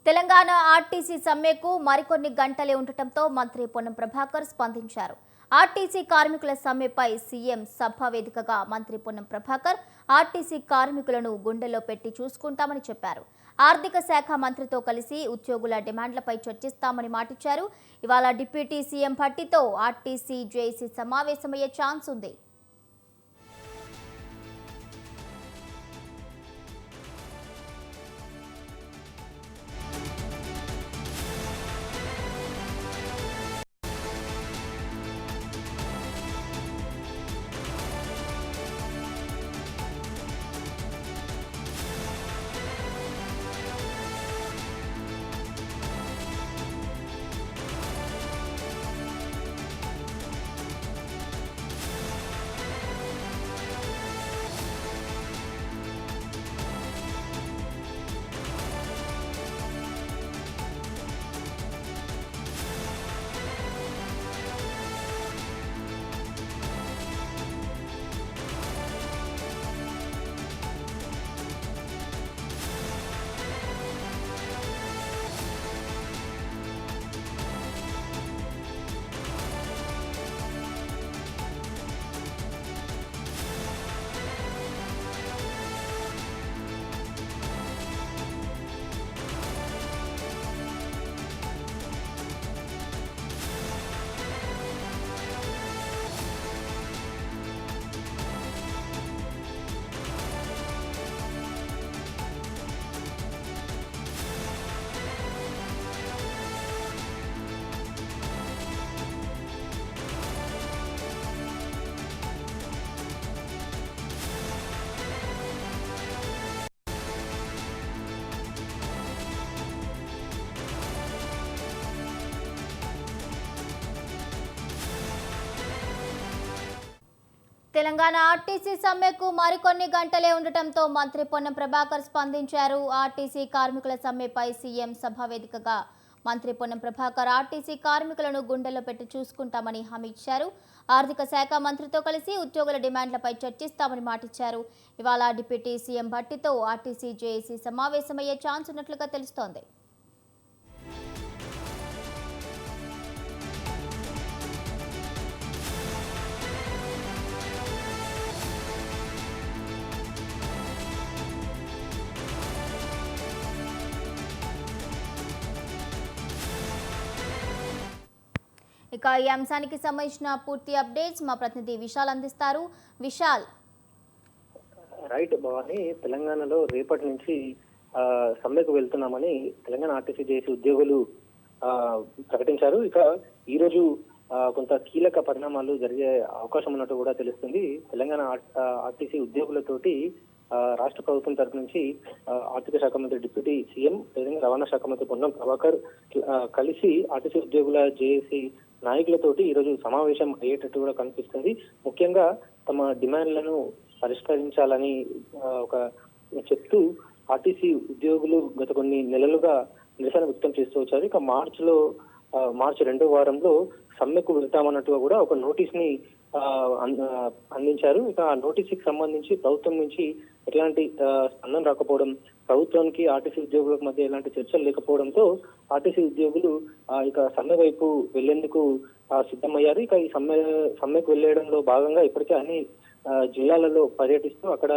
Telangana RTC సమ్మెకు మరికొన్ని గంటలే ఉండటంతో మంత్రి పొన్నం ప్రభాకర్ స్పందించారు. ఆర్టీసీ కార్మికుల సమ్మెపై సీఎం సభ వేదికగా మంత్రి పొన్నం ప్రభాకర్ ఆర్టీసీ కార్మికులను గుండెల్లో పెట్టి చూసుకుంటామని చెప్పారు. ఆర్థిక శాఖ మంత్రితో కలిసి ఉద్యోగుల డిమాండ్లపై చర్చిస్తామని మాటిచ్చారు. ఇవాళ డిప్యూటీ సీఎం భట్టితో ఆర్టీసీ జేఏసీ సమావేశమయ్యే ఛాన్స్ ఉంది. తెలంగాణ ఆర్టీసీ సమ్మెకు మరికొన్ని గంటలే ఉండటంతో మంత్రి పొన్నం ప్రభాకర్ స్పందించారు. ఆర్టీసీ కార్మికుల సమ్మెపై సీఎం సభ వేదికగా మంత్రి పొన్నం ప్రభాకర్ ఆర్టీసీ కార్మికులను గుండెల్లో పెట్టి చూసుకుంటామని హామీ ఇచ్చారు. ఆర్థిక శాఖ మంత్రితో కలిసి ఉద్యోగుల డిమాండ్లపై చర్చిస్తామని మాటిచ్చారు. ఇవాళ డిప్యూటీ సీఎం భట్టితో ఆర్టీసీ జేఏసీ సమావేశమయ్యే ఛాన్స్ ఉన్నట్లుగా తెలుస్తోంది. ఇక ఈ అంశానికి సంబంధించిన పూర్తి అప్డేట్స్ మా ప్రతినిధి విశాల్ అందిస్తారు. విశాల్. రైట్ భవాని, తెలంగాణలో రేపటి నుంచి సమ్మెకు వెళ్తున్నామని తెలంగాణ ఆర్టీసీ జేఏసీ ఉద్యోగులు ప్రకటించారు. ఇక ఈ రోజు కొంత కీలక పరిణామాలు జరిగే అవకాశం ఉన్నట్టు కూడా తెలుస్తుంది. తెలంగాణ ఆర్టీసీ ఉద్యోగులతోటి రాష్ట్ర ప్రభుత్వం తరఫు నుంచి ఆర్థిక శాఖ మంత్రి డిప్యూటీ సీఎం తెలంగాణ రవాణా శాఖ మంత్రి పొన్నం ప్రభాకర్ కలిసి ఆర్టీసీ ఉద్యోగుల జేఏసీ నాయకులతోటి ఈరోజు సమావేశం అయ్యేటట్టు కూడా కనిపిస్తుంది. ముఖ్యంగా తమ డిమాండ్లను పరిష్కరించాలని ఒక చెప్తూ ఆర్టీసీ ఉద్యోగులు గత కొన్ని నెలలుగా నిరసన వ్యక్తం చేస్తూ వచ్చారు. ఇక మార్చి 2వ వారంలో సమ్మెకు వెళ్తామన్నట్టుగా కూడా ఒక నోటీస్ ని అందించారు. ఇక ఆ నోటీస్ కి సంబంధించి ప్రభుత్వం నుంచి ఎలాంటి స్పందన రాకపోవడం, ప్రభుత్వానికి ఆర్టీసీ ఉద్యోగులకు మధ్య ఎలాంటి చర్చలు లేకపోవడంతో ఆర్టీసీ ఉద్యోగులు ఇక సమ్మె వైపు వెళ్లేందుకు సిద్ధమయ్యారు. ఇక ఈ సమ్మెకు వెళ్లేయడంలో భాగంగా ఇప్పటికే అన్ని జిల్లాలలో పర్యటిస్తూ అక్కడ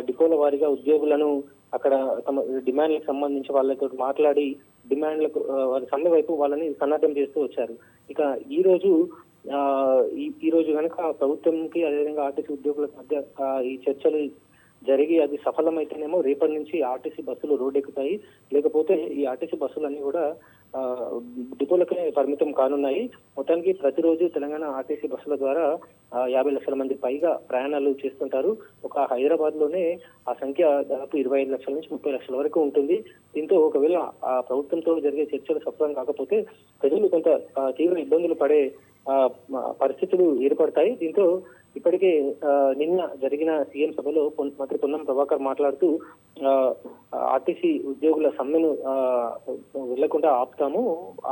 డిపోల వారీగా ఉద్యోగులను అక్కడ తమ డిమాండ్లకు సంబంధించి వాళ్ళతో మాట్లాడి డిమాండ్లకు వారి సమ్మె వైపు వాళ్ళని సన్నద్ధం చేస్తూ వచ్చారు. ఇక ఈ రోజు కనుక ప్రభుత్వంకి అదేవిధంగా ఆర్టీసీ ఉద్యోగుల మధ్య ఈ చర్చలు జరిగి అది సఫలమైతేనేమో రేపటి నుంచి ఆర్టీసీ బస్సులు రోడ్డు ఎక్కుతాయి. లేకపోతే ఈ ఆర్టీసీ బస్సులన్నీ కూడా డిపోలకే పరిమితం కానున్నాయి. మొత్తానికి ప్రతిరోజు తెలంగాణ ఆర్టీసీ బస్సుల ద్వారా 50 లక్షల మంది పైగా ప్రయాణాలు చేస్తుంటారు. ఒక హైదరాబాద్ లోనే ఆ సంఖ్య దాదాపు 25 లక్షల నుంచి 30 లక్షల వరకు ఉంటుంది. దీంతో ఒకవేళ ఆ ప్రభుత్వంతో జరిగే చర్చలు సఫలం కాకపోతే ప్రజలు కొంత తీవ్ర ఇబ్బందులు పడే పరిస్థితులు ఏర్పడతాయి. దీంతో ఇప్పటికే నిన్న జరిగిన సీఎం సభలో మంత్రి పొన్నం ప్రభాకర్ మాట్లాడుతూ ఆర్టీసీ ఉద్యోగుల సమ్మెను వెళ్లకుండా ఆపుతాము,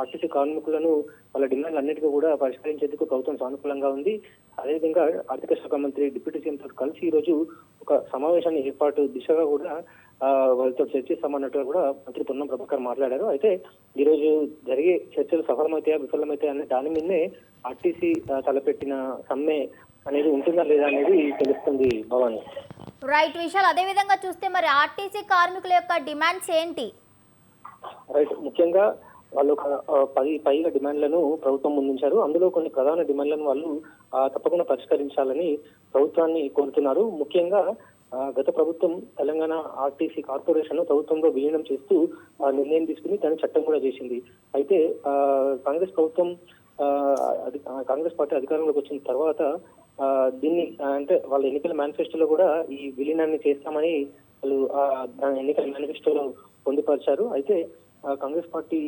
ఆర్టీసీ కార్మికులను వాళ్ళ డిమాండ్లు అన్నిటికీ కూడా పరిష్కరించేందుకు ప్రభుత్వం సానుకూలంగా ఉంది. అదేవిధంగా ఆర్థిక శాఖ మంత్రి డిప్యూటీ సీఎం తో కలిసి ఈ రోజు ఒక సమావేశాన్ని ఏర్పాటు దిశగా కూడా వాళ్ళతో చర్చిస్తామన్నట్టుగా కూడా మంత్రి పొన్నం ప్రభాకర్ మాట్లాడారు. అయితే ఈ రోజు జరిగే చర్చలు సఫలమైతాయా విఫలమైతాయా అనే దాని మీదనే ఆర్టీసీ తలపెట్టిన సమ్మె అనేది ఉంటుందా లేదా అనేది తెలుస్తుంది భవాని. రైట్ విశాల్, అదే విధంగా చూస్తే మరి ఆర్టీసీ కార్మికుల యొక్క డిమాండ్స్ ఏంటి? రైట్, ముఖ్యంగా వాళ్ళు ఒక 10 పైగా డిమాండ్లను ప్రభుత్వం ముందుంచారు. అందులో కొన్ని ప్రధాన డిమాండ్లను వాళ్ళు తప్పకుండా పరిష్కరించాలని ప్రభుత్వాన్ని కోరుతున్నారు. ముఖ్యంగా గత ప్రభుత్వం తెలంగాణ ఆర్టీసీ కార్పొరేషన్ ప్రభుత్వంలో విలీనం చేస్తూ నిర్ణయం తీసుకుని దాన్ని చట్టం కూడా చేసింది. అయితే కాంగ్రెస్ ప్రభుత్వం కాంగ్రెస్ పార్టీ అధికారంలోకి వచ్చిన తర్వాత దీన్ని అంటే వాళ్ళ ఎన్నికల మేనిఫెస్టోలో కూడా ఈ విలీనాన్ని చేస్తామని వాళ్ళు ఎన్నికల మేనిఫెస్టోలో పొందుపరిచారు. అయితే కాంగ్రెస్ పార్టీ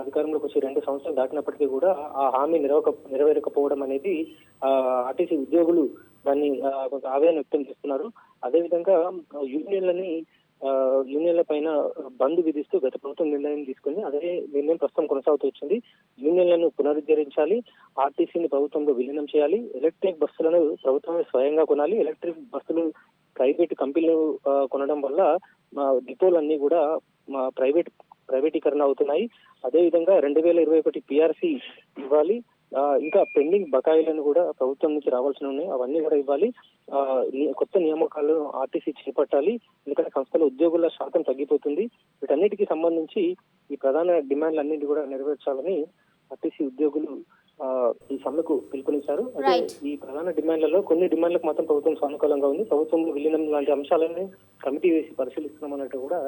అధికారంలోకి వచ్చి 2 సంవత్సరాలు దాటినప్పటికీ కూడా ఆ హామీ నెరవేరకపోవడం అనేది ఆర్టీసీ ఉద్యోగులు దాన్ని కొంత ఆవేదన వ్యక్తం చేస్తున్నారు. అదేవిధంగా యూనియన్ల పైన బంద్ విధిస్తూ గత ప్రభుత్వం నిర్ణయం తీసుకుని అదే నిర్ణయం ప్రస్తుతం కొనసాగుతూ వచ్చింది. యూనియన్లను పునరుద్ధరించాలి, ఆర్టీసీని ప్రభుత్వంలో విలీనం చేయాలి, ఎలక్ట్రిక్ బస్సులను ప్రభుత్వమే స్వయంగా కొనాలి. ఎలక్ట్రిక్ బస్సులు ప్రైవేట్ కంపెనీలు కొనడం వల్ల డిపోలన్నీ కూడా ప్రైవేటీకరణ అవుతున్నాయి. అదేవిధంగా 2021 పిఆర్సీ ఇవ్వాలి. ఇంకా పెండింగ్ బకాయిలను కూడా ప్రభుత్వం నుంచి రావాల్సి ఉన్నాయి, అవన్నీ కూడా ఇవ్వాలి. కొత్త నియామకాలను ఆర్టీసీ చేపట్టాలి, ఎందుకంటే సంస్థల ఉద్యోగుల శాతం తగ్గిపోతుంది. వీటన్నిటికీ సంబంధించి ఈ ప్రధాన డిమాండ్లన్నింటి కూడా నెరవేర్చాలని ఆర్టీసీ ఉద్యోగులు ఈ సమ్మెకు పిలుపునిచ్చారు. అయితే ఈ ప్రధాన డిమాండ్లలో కొన్ని డిమాండ్లకు మాత్రం ప్రభుత్వం సానుకూలంగా ఉంది. ప్రభుత్వంలో విలీనం లాంటి అంశాలని కమిటీ వేసి పరిశీలిస్తున్నామన్నట్టు కూడా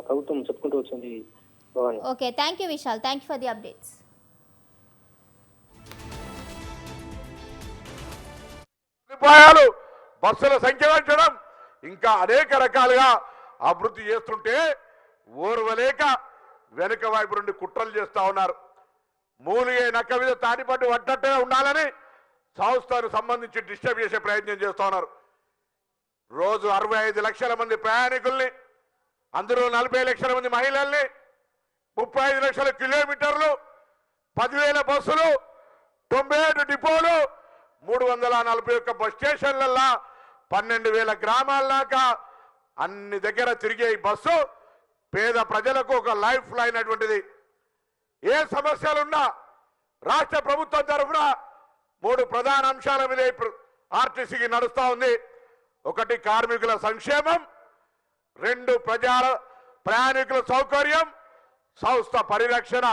ప్రభుత్వం చెప్పుకుంటూ వచ్చింది. Okay, thank you Vishal, thank you for the updates. బస్సుల సంఖ్య పెంచడం ఇంకా అనేక రకాలుగా అభివృద్ధి చేస్తుంటే ఓర్వలేక వెనుక వైపు నుండి కుట్రలు చేస్తా ఉన్నారు. మూలిగే నక్క మీద తాడిపట్టు పడ్డట్టుగా ఉండాలని సంస్థను సంబంధించి డిస్టర్బ్ చేసే ప్రయత్నం చేస్తా ఉన్నారు. రోజు 65 లక్షల మంది ప్రయాణికుల్ని, అందులో 40 లక్షల మంది మహిళల్ని, 35 లక్షల కిలోమీటర్లు, 10,000 బస్సులు, 97 డిపోలు, 341 బస్ స్టేషన్లల్లా 12,000 గ్రామాల దాకా అన్ని దగ్గర తిరిగే ఈ బస్సు పేద ప్రజలకు ఒక లైఫ్ లైన్ అటువంటిది. ఏ సమస్యలున్నా రాష్ట్ర ప్రభుత్వం తరఫున 3 ప్రధాన అంశాల మీద ఆర్టీసీకి నడుస్తా ఉంది. 1 కార్మికుల సంక్షేమం, 2 ప్రయాణికుల సౌకర్యం, సంస్థ పరిరక్షణ.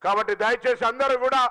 కాబట్టి దయచేసి అందరూ కూడా